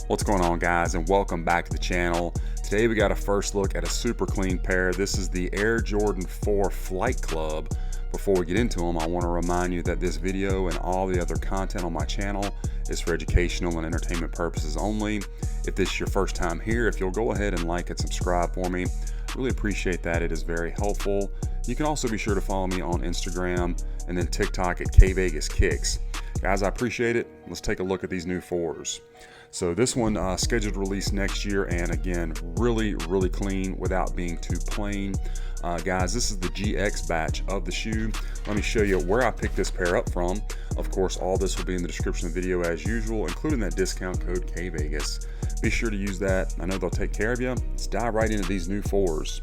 What's going on, guys, and welcome back to the channel. Today we got a first look at a super clean pair. This is the Air Jordan 4 Flight Club. Before we get into them, I want to remind you that this video and all the other content on my channel is for educational and entertainment purposes only. If this is your first time here, if you'll go ahead and like and subscribe for me, really appreciate that. It is very helpful. You can also be sure to follow me on Instagram and then TikTok at kvegaskickz. Guys, I appreciate it. Let's take a look at these new 4s. So this one scheduled to release next year, and again, really clean without being too plain. Guys, this is the GX batch of the shoe. Let me show you where I picked this pair up from. Of course, all this will be in the description of the video as usual, including that discount code KVEGAS. Be sure to use that. I know they'll take care of you. Let's dive right into these new 4s.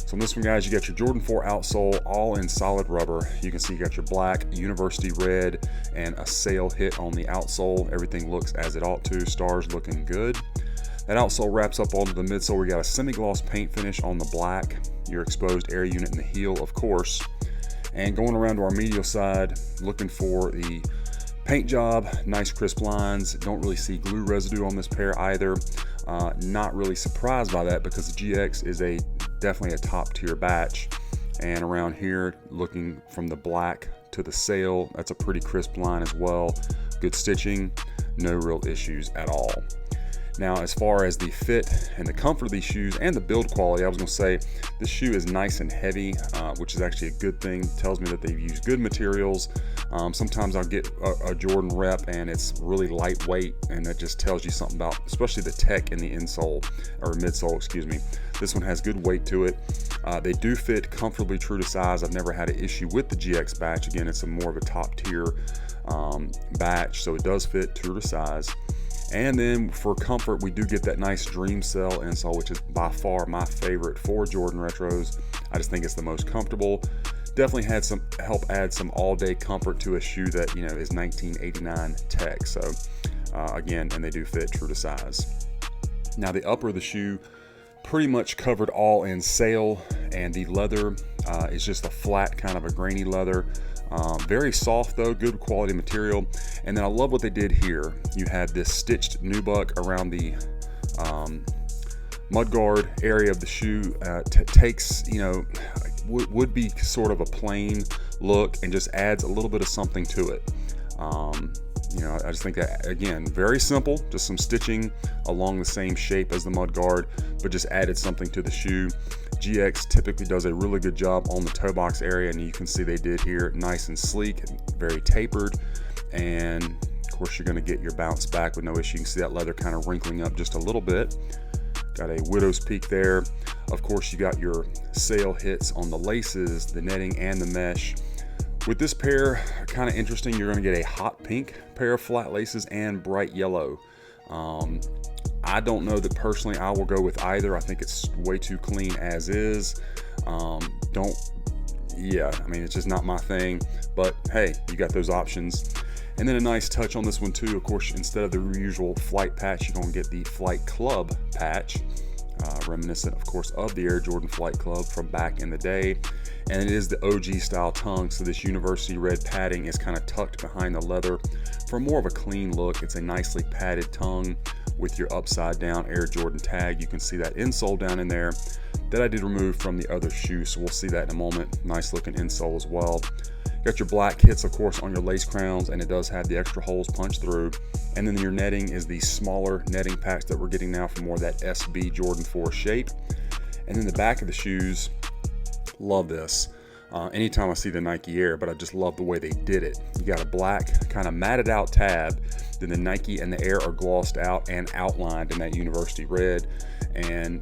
So on this one, guys, you got your Jordan 4 outsole, all in solid rubber. You can see you got your black, university red, and a sail hit on the outsole. Everything looks as it ought to. Stars looking good. That outsole wraps up onto the midsole. We got a semi-gloss paint finish on the black, your exposed air unit in the heel, of course. And going around to our medial side, looking for the paint job, nice crisp lines. Don't really see glue residue on this pair either. Not really surprised by that because the GX is definitely a top tier batch. And around here, looking from the black to the sail, that's a pretty crisp line as well. Good stitching, no real issues at all. Now, as far as the fit and the comfort of these shoes and the build quality, I was going to say this shoe is nice and heavy, which is actually a good thing. It tells me that they've used good materials. Sometimes I'll get a Jordan rep and it's really lightweight, and that just tells you something about, especially the tech in the insole or midsole, excuse me. This one has good weight to it. They do fit comfortably true to size. I've never had an issue with the GX batch. Again, it's more of a top tier batch, so it does fit true to size. And then for comfort, we do get that nice Dream Cell insole, which is by far my favorite for Jordan retros. I just think it's the most comfortable. Definitely had some help add some all-day comfort to a shoe that, you know, is 1989 tech. So again, and they do fit true to size. Now the upper of the shoe pretty much covered all in sail, and the leather is just a flat kind of a grainy leather. Very soft though, good quality material. And then I love what they did here. You had this stitched nubuck around the mudguard area of the shoe. Takes, you know, would be sort of a plain look and just adds a little bit of something to it. You know, I just think that, again, very simple, just some stitching along the same shape as the mudguard, but just added something to the shoe. GX typically does a really good job on the toe box area, and you can see they did here, nice and sleek, very tapered, and of course you're going to get your bounce back with no issue. You can see that leather kind of wrinkling up just a little bit. Got a widow's peak there. Of course, you got your sail hits on the laces, the netting, and the mesh. With this pair, kind of interesting, you're going to get a hot pink pair of flat laces and bright yellow. I don't know that personally I will go with either. I think it's way too clean as is. I mean, it's just not my thing, but hey, you got those options. And then a nice touch on this one too, of course, instead of the usual flight patch, you're going to get the Flight Club patch, reminiscent of course of the Air Jordan Flight Club from back in the day. And it is the OG style tongue, so this university red padding is kind of tucked behind the leather for more of a clean look. It's a nicely padded tongue with your upside down Air Jordan tag. You can see that insole down in there that I did remove from the other shoe, so we'll see that in a moment. Nice looking insole as well. Got your black hits, of course, on your lace crowns, and it does have the extra holes punched through. And then your netting is the smaller netting packs that we're getting now for more of that SB Jordan 4 shape. And then the back of the shoes, love this. Anytime I see the Nike Air, but I just love the way they did it. You got a black kind of matted out tab, then the Nike and the Air are glossed out and outlined in that university red. And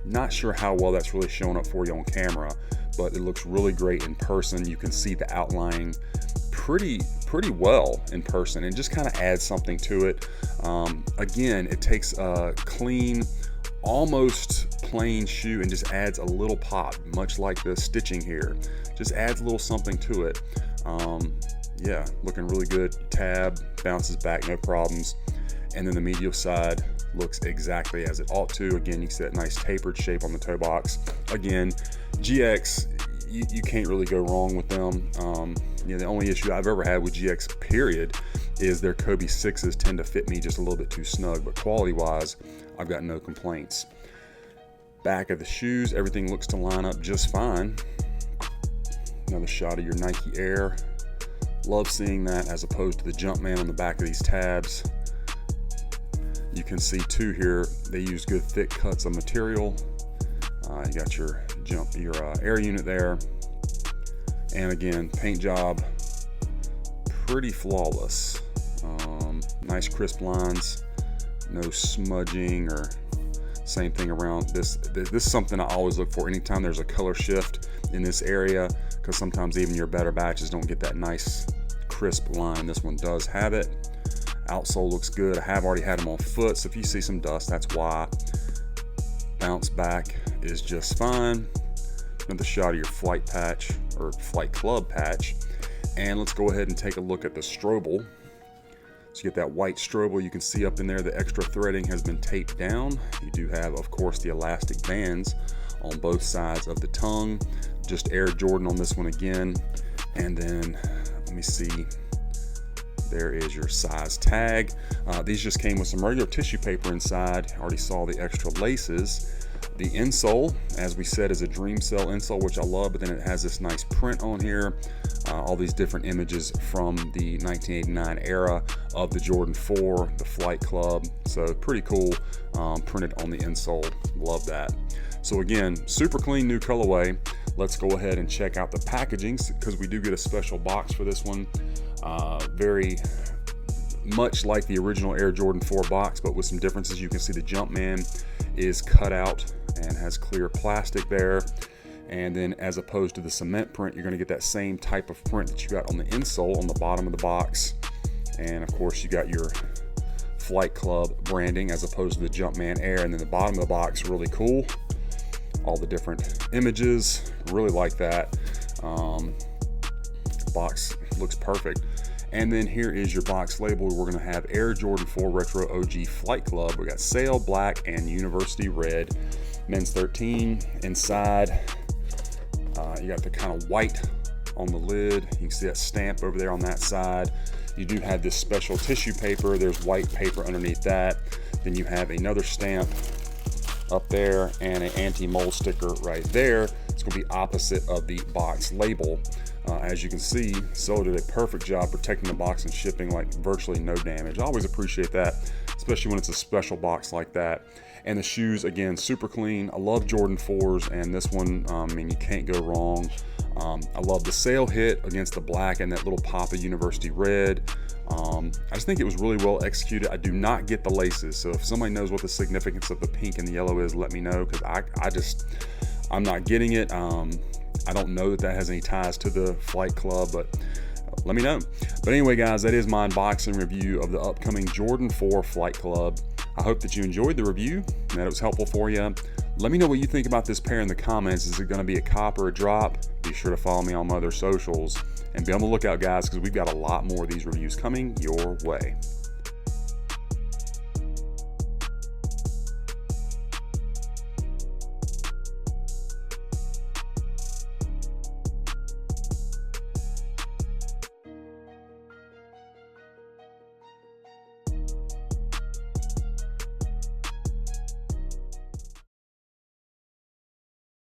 not sure how well that's really showing up for you on camera, but it looks really great in person. You can see the outlining pretty well in person, and just kind of adds something to it. Again, it takes a clean, almost plain shoe and just adds a little pop, much like the stitching here. Just adds a little something to it. Yeah, looking really good. Tab bounces back, no problems. And then the medial side looks exactly as it ought to. Again, you see that nice tapered shape on the toe box. Again, GX, you can't really go wrong with them. You know, the only issue I've ever had with GX period is their kvegaskickz tend to fit me just a little bit too snug, but quality wise, I've got no complaints. Back of the shoes, everything looks to line up just fine. Another shot of your Nike Air. Love seeing that as opposed to the Jumpman on the back of these tabs. You can see too here, they use good thick cuts of material. You got your air unit there. And again, paint job, pretty flawless. Nice crisp lines, no smudging or same thing around this. This is something I always look for anytime there's a color shift in this area, because sometimes even your better batches don't get that nice crisp line. This one does have it. Outsole looks good. I have already had them on foot, so if you see some dust, that's why. Bounce back is just fine. Another shot of your flight patch or flight club patch. And let's go ahead and take a look at the stroble. So you get that white stroble. You can see up in there the extra threading has been taped down. You do have, of course, the elastic bands on both sides of the tongue. Just Air Jordan on this one again. And then let me see. There is your size tag. These just came with some regular tissue paper inside. Already saw the extra laces. The insole, as we said, is a Dream Cell insole, which I love, but then it has this nice print on here. All these different images from the 1989 era of the Jordan 4, the Flight Club. So pretty cool, printed on the insole. Love that. So again, super clean new colorway. Let's go ahead and check out the packaging, because we do get a special box for this one. Very much like the original Air Jordan 4 box, but with some differences. You can see the Jumpman is cut out and has clear plastic there. And then as opposed to the cement print, you're going to get that same type of print that you got on the insole on the bottom of the box. And of course you got your Flight Club branding as opposed to the Jumpman Air. And then the bottom of the box, really cool. All the different images, really like that. Box looks perfect. And then here is your box label. We're going to have Air Jordan 4 Retro OG Flight Club. We got sail black and university red. Men's 13 inside. You got the kind of white on the lid. You can see that stamp over there on that side. You do have this special tissue paper. There's white paper underneath that. Then you have another stamp up there and an anti-mold sticker right there. It's going to be opposite of the box label. As you can see, Solo did a perfect job protecting the box and shipping like virtually no damage. I always appreciate that, especially when it's a special box like that. And the shoes, again, super clean. I love Jordan 4s, and this one, I mean, you can't go wrong. I love the sail hit against the black and that little pop of university red. I just think it was really well executed. I do not get the laces, so if somebody knows what the significance of the pink and the yellow is, let me know, because I'm not getting it. I don't know that that has any ties to the Flight Club, but let me know. But anyway, guys, that is my unboxing review of the upcoming Jordan 4 Flight Club. I hope that you enjoyed the review and that it was helpful for you. Let me know what you think about this pair in the comments. Is it going to be a cop or a drop? Be sure to follow me on my other socials and be on the lookout, guys, because we've got a lot more of these reviews coming your way.